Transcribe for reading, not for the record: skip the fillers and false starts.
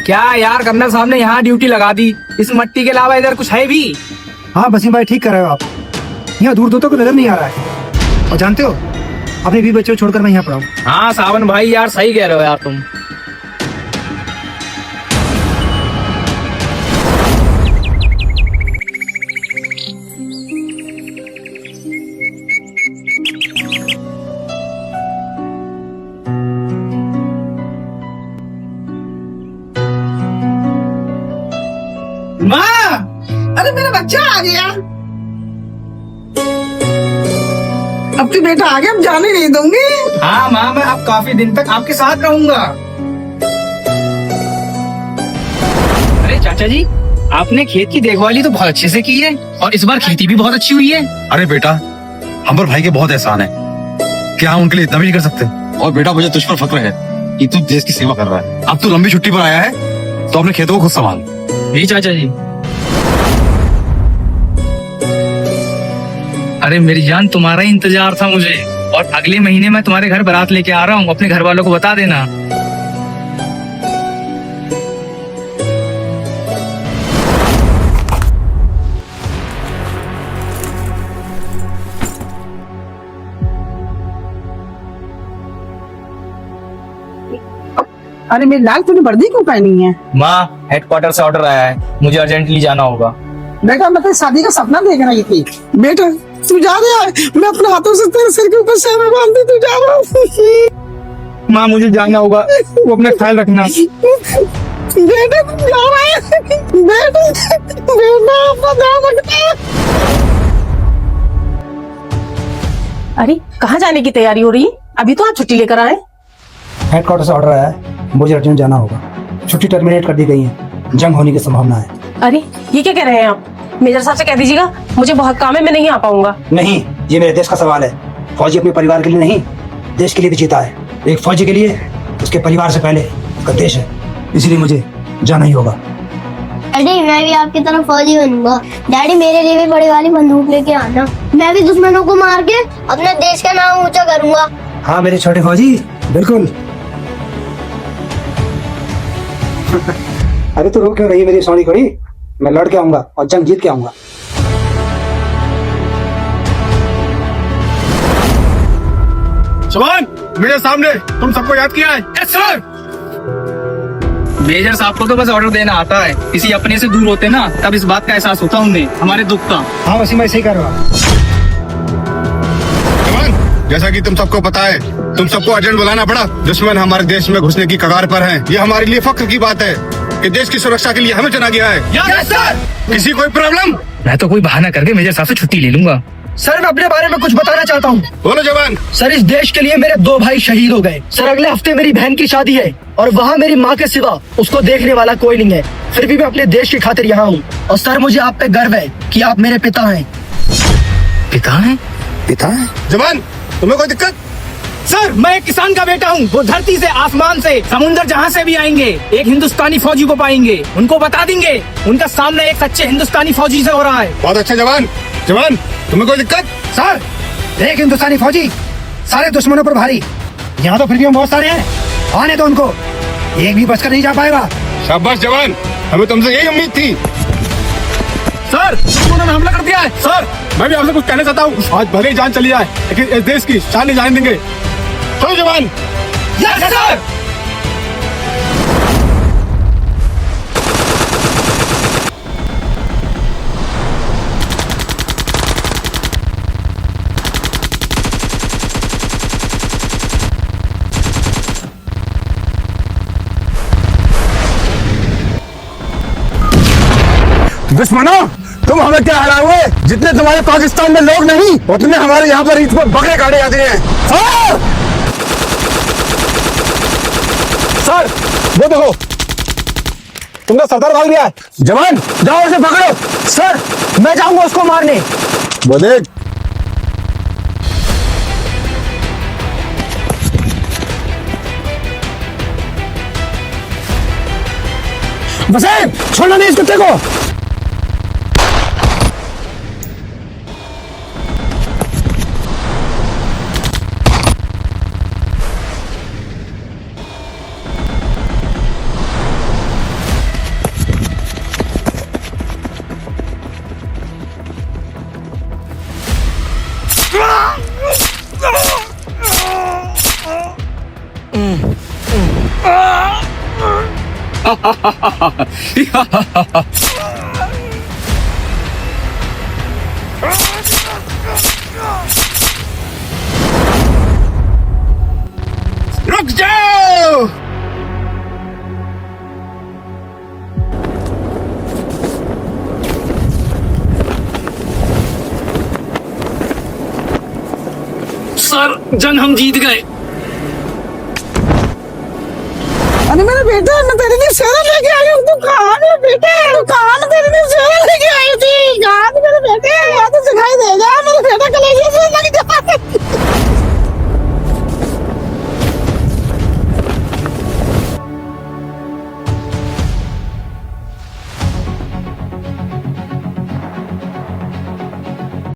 क्या यार, कर्नल साहब ने यहाँ ड्यूटी लगा दी। इस मट्टी के अलावा इधर कुछ है भी? हाँ वसीम भाई, ठीक कर रहे हो आप। यहाँ दूर दूर तक नजर नहीं आ रहा है। और जानते हो, अपने भी बच्चों को छोड़कर मैं यहाँ पड़ा हूँ। हाँ सावन भाई, यार सही कह रहे हो यार तुम। माँ, अरे मेरा बच्चा आ गया। अब तो बेटा आ गया, अब जाने नहीं दूंगी। हाँ माँ, मैं अब काफी दिन तक आपके साथ रहूंगा। अरे चाचा जी, आपने खेत की देखभाली तो बहुत अच्छे से की है और इस बार खेती भी बहुत अच्छी हुई है। अरे बेटा, हम पर भाई के बहुत एहसान है, क्या हम उनके लिए इतना भी नहीं कर सकते? और बेटा, मुझे तुझ पर फक्र है कि तू देश की सेवा कर रहा है। अब तू लंबी छुट्टी पर आया है तो अपने खेतों को खुद संभाल। जी चाचा जी। अरे मेरी जान, तुम्हारा ही इंतजार था मुझे, और अगले महीने मैं तुम्हारे घर बारात लेके आ रहा हूँ। अपने घर वालों को बता देना। अरे मेरी लाल, तूने वर्दी क्यों पहनी है? माँ, हेडक्वार्टर से ऑर्डर आया है, मुझे अर्जेंटली जाना होगा। बेटा मैं तेरी शादी का सपना देख रही थी। बेटा तू जा रहा है, मैं अपने हाथों से तेरे सिर के ऊपर सहमे बांध दी, तू जा रहा। माँ मुझे जाना होगा, वो अपना ख्याल रखना। बेटा तू जा रहा है। बेटा बेटा अपना ध्यान रखना। अरे कहाँ जाने की तैयारी हो रही है? अभी तो आप छुट्टी लेकर आए। हेडक्वार्टर से ऑर्डर आया है, मुझे अर्जेंट जाना होगा। छुट्टी टर्मिनेट कर दी गई है, जंग होने की संभावना है। अरे ये क्या कह रहे हैं आप? मेजर साहब से कह दीजिएगा मुझे बहुत काम है, मैं नहीं आ पाऊंगा। नहीं, ये मेरे देश का सवाल है। फौजी अपने परिवार के लिए नहीं, देश के लिए भी जीता है। एक फौजी के लिए उसके परिवार से पहले उसका देश है, इसलिए मुझे जाना ही होगा। डैडी मैं भी आपकी तरह फौजी बनूंगा। डैडी मेरे लिए भी बड़ी वाली बंदूक लेके आना, मैं भी दुश्मनों को मार के अपने देश का नाम ऊंचा करूंगा। हाँ मेरे छोटे फौजी, बिल्कुल। अरे तू रो क्यों रही है मेरी सोनी घोड़ी? मैं लड़ के आऊंगा और जंग जीत के आऊंगा। जवान, मेरे सामने तुम सबको याद किया है? Yes sir. मेजर साहब को तो बस ऑर्डर देना आता है, किसी अपने से दूर होते ना तब इस बात का एहसास होता उन्हें, हमारे दुख का। हाँ वसीम भाई, सही कर रहा हूँ। जवान, जैसा कि तुम सबको पता है, तुम सबको अर्जेंट बुलाना पड़ा। दुश्मन हमारे देश में घुसने की कगार पर हैं। ये हमारे लिए फख्र की बात है कि देश की सुरक्षा के लिए हमें चुना गया है। Yes sir. किसी कोई प्रॉब्लम? मैं तो कोई बहाना करके मेजर साहब से छुट्टी ले लूंगा। सर मैं अपने बारे में कुछ बताना चाहता हूँ। बोलो जवान। सर इस देश के लिए मेरे 2 भाई शहीद हो गए। सर अगले हफ्ते मेरी बहन की शादी है और वहाँ मेरी माँ के सिवा उसको देखने वाला कोई नहीं है। फिर भी मैं अपने देश की खातिर यहाँ हूँ। और सर मुझे आप पे गर्व है कि आप मेरे पिता हैं। पिता है? पिता है? जवान, तुम्हें कोई दिक्कत? सर मैं एक किसान का बेटा हूँ। वो धरती से, आसमान से, समुंदर जहाँ से भी आएंगे एक हिंदुस्तानी फौजी को पाएंगे, उनको बता देंगे उनका सामना एक सच्चे हिंदुस्तानी फौजी से हो रहा है। बहुत अच्छा जवान। जवान, तुम्हें कोई दिक्कत? सर एक हिंदुस्तानी फौजी सारे दुश्मनों पर भारी। यहाँ तो फिर भी हम बहुत सारे हैं, आने दो उनको, एक भी बचकर नहीं जा पाएगा। शाबाश जवान, हमें तुमसे यही उम्मीद थी। सर दुश्मनों ने हमला कर दिया है। सर मैं भी आपसे कुछ कहना चाहता हूँ। आज भले ही जान चली जाए, लेकिन इस देश की शान नहीं जाने देंगे। चलो जवान। Yes sir. दुश्मनों, तुम हमें क्या हराओगे? जितने तुम्हारे पाकिस्तान में लोग नहीं, उतने हमारे यहाँ पर ईद पर बकरे काटे जाते हैं। सर वो देखो, तुमने सरदार भाग लिया है। जवान जाओ उसे पकड़ो। सर मैं जाऊंगा उसको मारने। वो देख, वसीम छोड़ना नहीं इस कुत्ते को। रुक जाओ। सर, जंग हम जीत गए। अरे मेरा बेटा, मैं तेरे लिए सेरा लेके आई हूँ। तू कहाँ मेरे बेटे? तू कहाँ? मैं तेरे लिए सेरा लेके आई थी। कहाँ मेरे बेटे? यहाँ तो दिखाई दे जा। मेरे बेटा कलेजे से लग जा।